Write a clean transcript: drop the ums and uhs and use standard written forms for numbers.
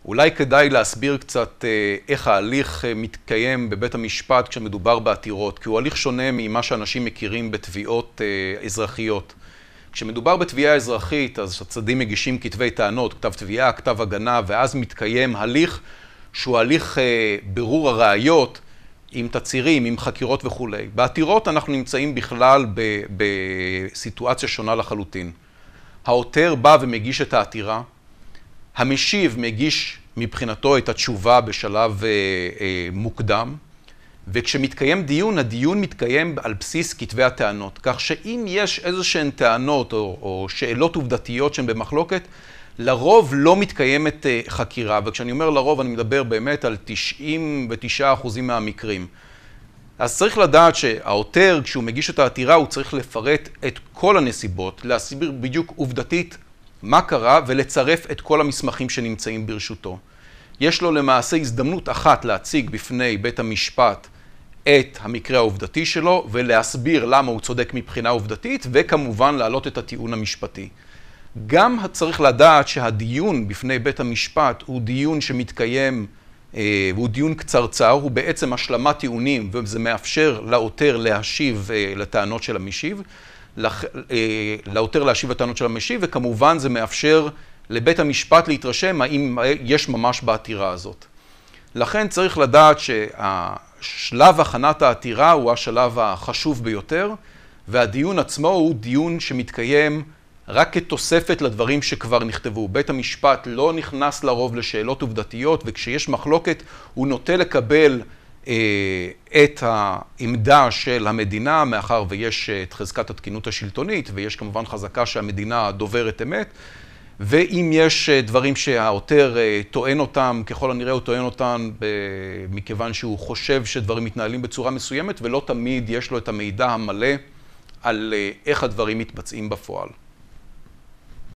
אולי כדאי להסביר קצת איך ההליך מתקיים בבית המשפט כשמדובר בעתירות, כי הוא הליך שונה ממה שאנשים מכירים בתביעות אזרחיות. כשמדובר בתביעה אזרחית, אז הצדדים מגישים כתבי טענות, כתב תביעה, כתב הגנה, ואז מתקיים הליך שהוא הליך בירור הראיות עם תצהירים, עם חקירות וכו'. בעתירות אנחנו נמצאים בכלל בסיטואציה שונה לחלוטין. העותר בא ומגיש את העתירה, המשיב מגיש מבחינתו את התשובה בשלב מוקדם, וכשמתקיים דיון, הדיון מתקיים על בסיס כתבי הטענות. כך שאם יש איזשהן טענות או שאלות עובדתיות שהן במחלוקת, לרוב לא מתקיימת חקירה, וכשאני אומר לרוב אני מדבר באמת על 99% מהמקרים. אז צריך לדעת שהעותר, כשהוא מגיש את העתירה, הוא צריך לפרט את כל הנסיבות, להסביר בדיוק עובדתית מה קרה ולצרף את כל המסמכים שנמצאים ברשותו. יש לו למעשה הזדמנות אחת להציג בפני בית המשפט את המקרה העובדתי שלו ולהסביר למה הוא צודק מבחינה עובדתית וכמובן להעלות את הטיעון המשפטי. גם צריך לדעת שהדיון בפני בית המשפט הוא דיון שמתקיים, הוא דיון קצרצר, הוא בעצם השלמת טיעונים וזה מאפשר לעותר להשיב לטענות של המשיב, לעותר להשיב לטענות של המשיב, וכמובן זה מאפשר לבית המשפט להתרשם האם יש ממש בעתירה הזאת. לכן צריך לדעת שהשלב הכנת העתירה הוא השלב החשוב ביותר, והדיון עצמו הוא דיון שמתקיים רק כתוספת לדברים שכבר נכתבו. בית המשפט לא נכנס לרוב לשאלות עובדתיות, וכשיש מחלוקת הוא נוטה לקבל את העמדה של המדינה, מאחר ויש את חזקת התקינות השלטונית, ויש כמובן חזקה שהמדינה דוברת אמת, ואם יש דברים שהעותר טוען אותם, ככל הנראה הוא טוען אותם מכיוון שהוא חושב שדברים מתנהלים בצורה מסוימת, ולא תמיד יש לו את המידע המלא על איך הדברים מתבצעים בפועל.